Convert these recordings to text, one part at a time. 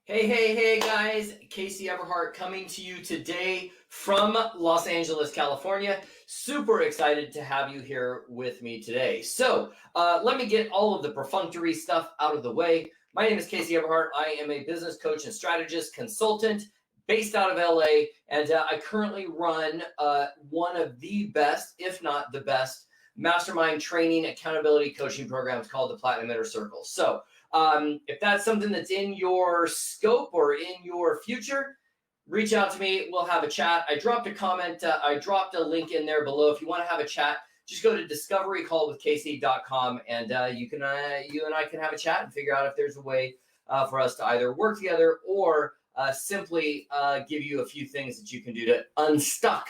Hey guys, Casey Eberhart coming to you today from Los Angeles, California. Super excited to have you here with me today. So let me get all of the perfunctory stuff out of the way. My name is Casey Eberhart. I am a business coach and strategist consultant based out of LA, and I currently run one of the best, if not the best, mastermind training accountability coaching programs called the Platinum Inner Circle. So if that's something that's in your scope or in your future, reach out to me. We'll have a chat. I dropped a comment. I dropped a link in there below. If you want to have a chat, just go to discoverycallwithcasey.com and you and I can have a chat and figure out if there's a way for us to either work together or simply give you a few things that you can do to unstuck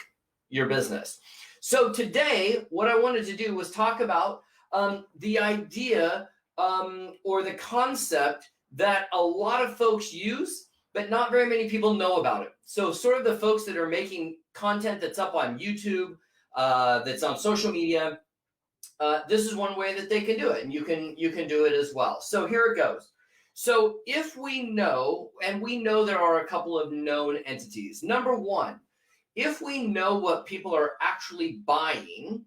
your business. So today, what I wanted to do was talk about the idea or the concept that a lot of folks use, but not very many people know about it. So sort of the folks that are making content that's up on YouTube, that's on social media, this is one way that they can do it, and you can do it as well. So here it goes. So if we know, and we know there are a couple of known entities. Number one, if we know what people are actually buying,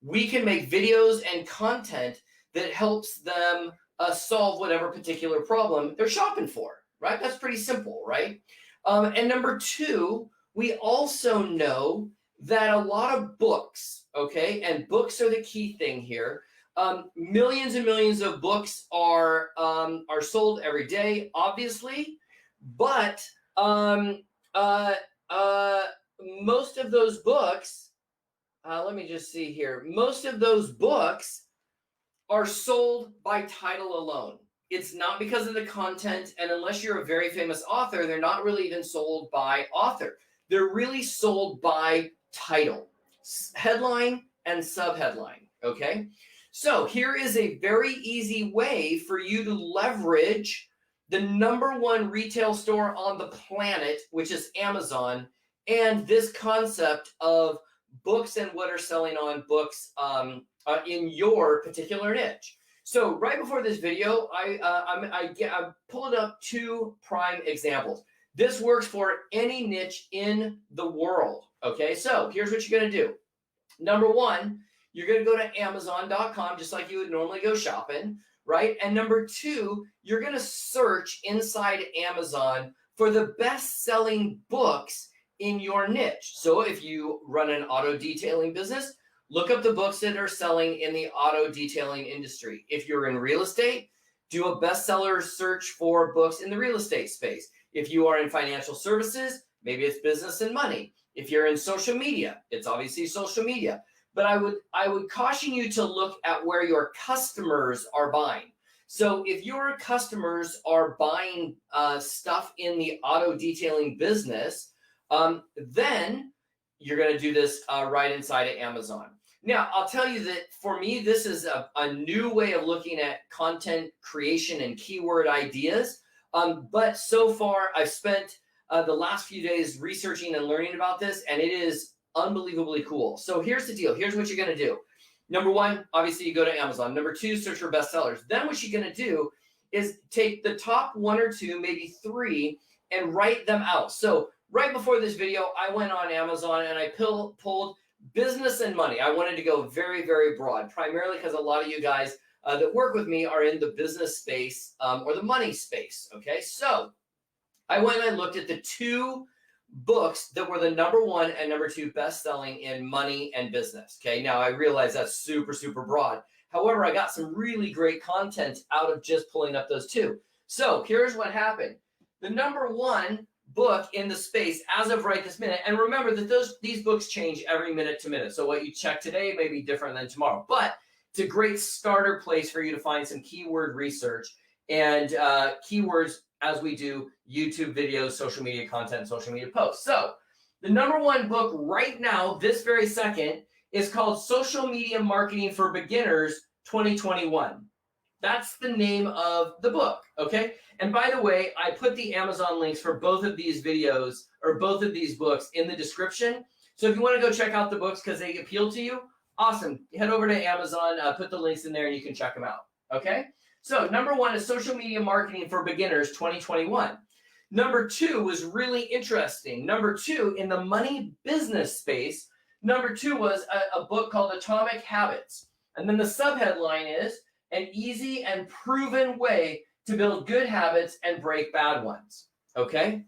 we can make videos and content that helps them solve whatever particular problem they're shopping for, right? That's pretty simple, right? And number two, we also know that a lot of books, okay, and books are the key thing here. Millions and millions of books are sold every day, obviously, but most of those books, let me just see here, most of those books are sold by title alone. It's not because of the content, and unless you're a very famous author, they're not really even sold by author. They're really sold by title, headline and subheadline, okay? So here is a very easy way for you to leverage the number one retail store on the planet, which is Amazon, and this concept of books and what are selling on books in your particular niche. So right before this video, I pulled up two prime examples. This works for any niche in the world, okay? So here's what you're gonna do. Number one, you're gonna go to Amazon.com just like you would normally go shopping, right? And number two, you're gonna search inside Amazon for the best-selling books in your niche. So if you run an auto detailing business, look up the books that are selling in the auto detailing industry. If you're in real estate, do a bestseller search for books in the real estate space. If you are in financial services, maybe it's business and money. If you're in social media, it's obviously social media. But I would caution you to look at where your customers are buying. So if your customers are buying stuff in the auto detailing business, then you're going to do this right inside of Amazon. Now, I'll tell you that for me, this is a new way of looking at content creation and keyword ideas. But so far, I've spent the last few days researching and learning about this, and it is unbelievably cool. So here's the deal. Here's what you're going to do. Number one, obviously, you go to Amazon. Number two, search for bestsellers. Then what you're going to do is take the top one or two, maybe three, and write them out. So right before this video, I went on Amazon and I pulled business and money. I wanted to go very, very broad, primarily because a lot of you guys that work with me are in the business space or the money space, okay? So I went and I looked at the two books that were the number one and number two best-selling in money and business, okay? Now, I realize that's super, super broad. However, I got some really great content out of just pulling up those two. So here's what happened. The number one book in the space as of right this minute, and remember that these books change every minute to minute, so what you check today may be different than tomorrow, but it's a great starter place for you to find some keyword research and keywords as we do YouTube videos, social media content, social media posts. So the number one book right now, this very second, is called Social Media Marketing for Beginners 2021. That's the name of the book, okay? And by the way, I put the Amazon links for both of these videos or both of these books in the description. So if you want to go check out the books because they appeal to you, awesome. Head over to Amazon, put the links in there and you can check them out, okay? So number one is Social Media Marketing for Beginners 2021. Number 2 was really interesting. Number 2, in the money business space, number 2 was a book called Atomic Habits. And then the subheadline is An Easy and Proven Way to Build Good Habits and Break Bad Ones. Okay?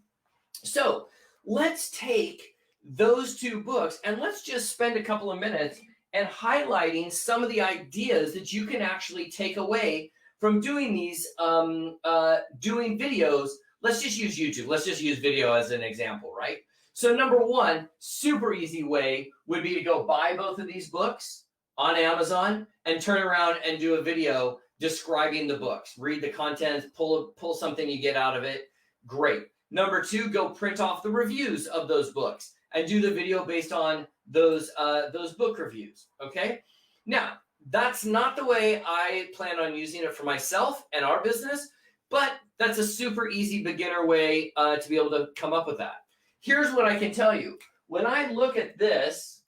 So let's take those 2 books and let's just spend a couple of minutes and highlighting some of the ideas that you can actually take away from doing these, doing videos. Let's just use YouTube. Let's just use video as an example, right? So number 1, super easy way would be to go buy both of these books on Amazon and turn around and do a video describing the books. Read the content, pull something you get out of it. Great. Number 2, go print off the reviews of those books and do the video based on those book reviews, okay? Now, that's not the way I plan on using it for myself and our business, but that's a super easy beginner way to be able to come up with that. Here's what I can tell you. When I look at this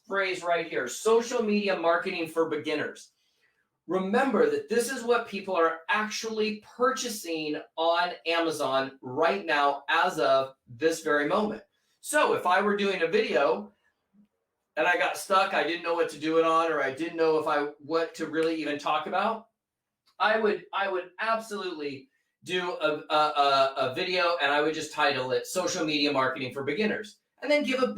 phrase right here, social media marketing for beginners. Remember that this is what people are actually purchasing on Amazon right now as of this very moment. So if I were doing a video and I got stuck, I didn't know what to do it on, or I didn't know what to really even talk about, I would absolutely do a video, and I would just title it Social Media Marketing for Beginners, and then give a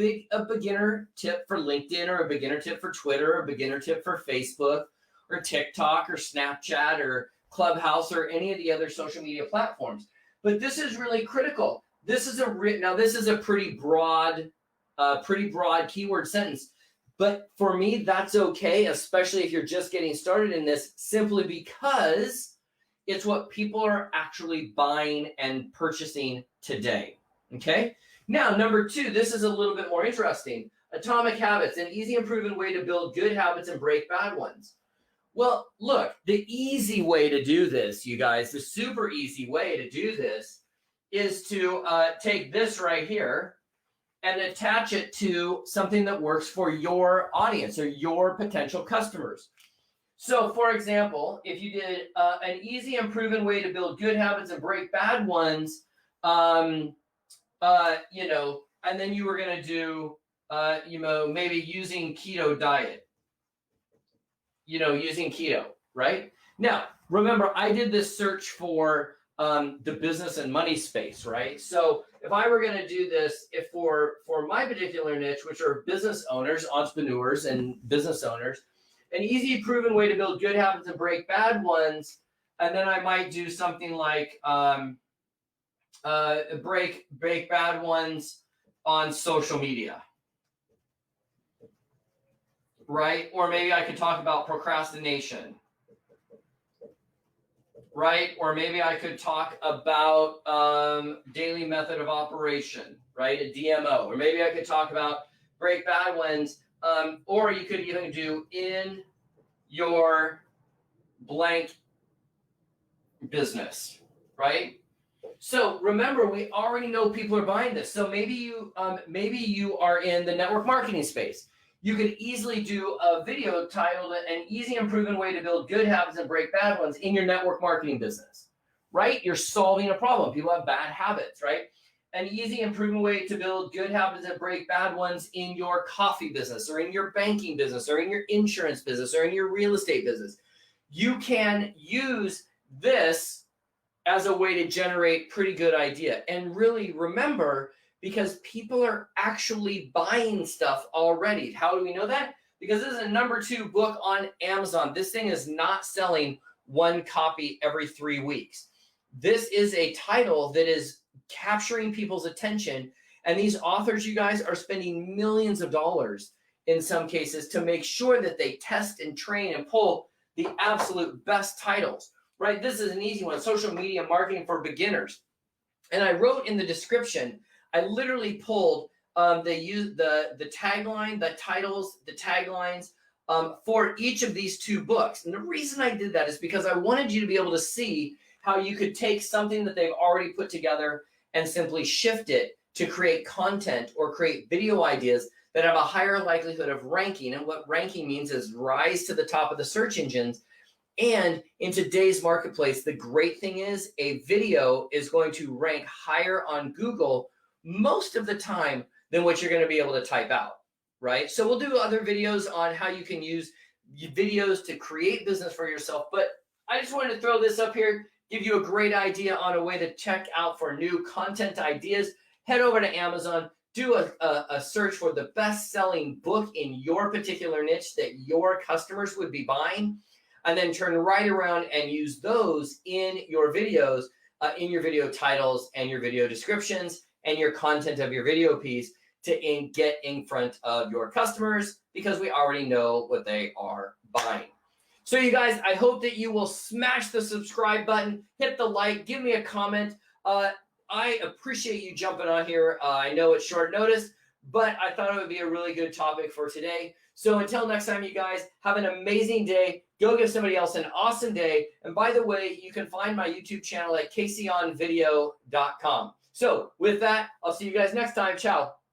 beginner tip for LinkedIn, or a beginner tip for Twitter, or a beginner tip for Facebook, or TikTok, or Snapchat, or Clubhouse, or any of the other social media platforms. But this is really critical. This is a pretty broad keyword sentence. But for me, that's okay, especially if you're just getting started in this, simply because it's what people are actually buying and purchasing today. Okay? Now, number 2, this is a little bit more interesting. Atomic Habits, an easy and proven way to build good habits and break bad ones. Well, look, the easy way to do this, you guys, the super easy way to do this is to take this right here and attach it to something that works for your audience or your potential customers. So, for example, if you did an easy and proven way to build good habits and break bad ones, and then you were going to do, maybe using keto diet, using keto, right? Now, remember, I did this search for the business and money space, right? So if I were going to do this, if for my particular niche, which are business owners, entrepreneurs, and business owners, an easy, proven way to build good habits and break bad ones, and then I might do something like break bad ones on social media, right? Or maybe I could talk about procrastination, right? Or maybe I could talk about daily method of operation, right? A DMO. Or maybe I could talk about break bad ones, or you could even do in your blank business, right? So remember, we already know people are buying this. So maybe you are in the network marketing space. You could easily do a video titled An Easy and Proven Way to Build Good Habits and Break Bad Ones in Your Network Marketing Business, right? You're solving a problem. People have bad habits, right? An easy and proven way to build good habits and break bad ones in your coffee business, or in your banking business, or in your insurance business, or in your real estate business. You can use this as a way to generate pretty good idea. And really remember, because people are actually buying stuff already. How do we know that? Because this is a number 2 book on Amazon. This thing is not selling 1 copy every 3 weeks. This is a title that is capturing people's attention. And these authors, you guys, are spending millions of dollars in some cases to make sure that they test and train and pull the absolute best titles, right? This is an easy one, Social Media Marketing for Beginners. And I wrote in the description, I literally pulled the tagline, the titles, the taglines for each of these 2 books. And the reason I did that is because I wanted you to be able to see how you could take something that they've already put together and simply shift it to create content or create video ideas that have a higher likelihood of ranking. And what ranking means is rise to the top of the search engines And in today's marketplace, the great thing is a video is going to rank higher on Google most of the time than what you're going to be able to type out, right? So we'll do other videos on how you can use videos to create business for yourself. But I just wanted to throw this up here, give you a great idea on a way to check out for new content ideas. Head over to Amazon, do a search for the best-selling book in your particular niche that your customers would be buying, and then turn right around and use those in your videos, in your video titles and your video descriptions and your content of your video piece to get in front of your customers, because we already know what they are buying. So you guys, I hope that you will smash the subscribe button, hit the like, give me a comment. I appreciate you jumping on here. I know it's short notice, but I thought it would be a really good topic for today. So until next time, you guys, have an amazing day. Go give somebody else an awesome day. And by the way, you can find my YouTube channel at caseyonvideo.com. So with that, I'll see you guys next time. Ciao.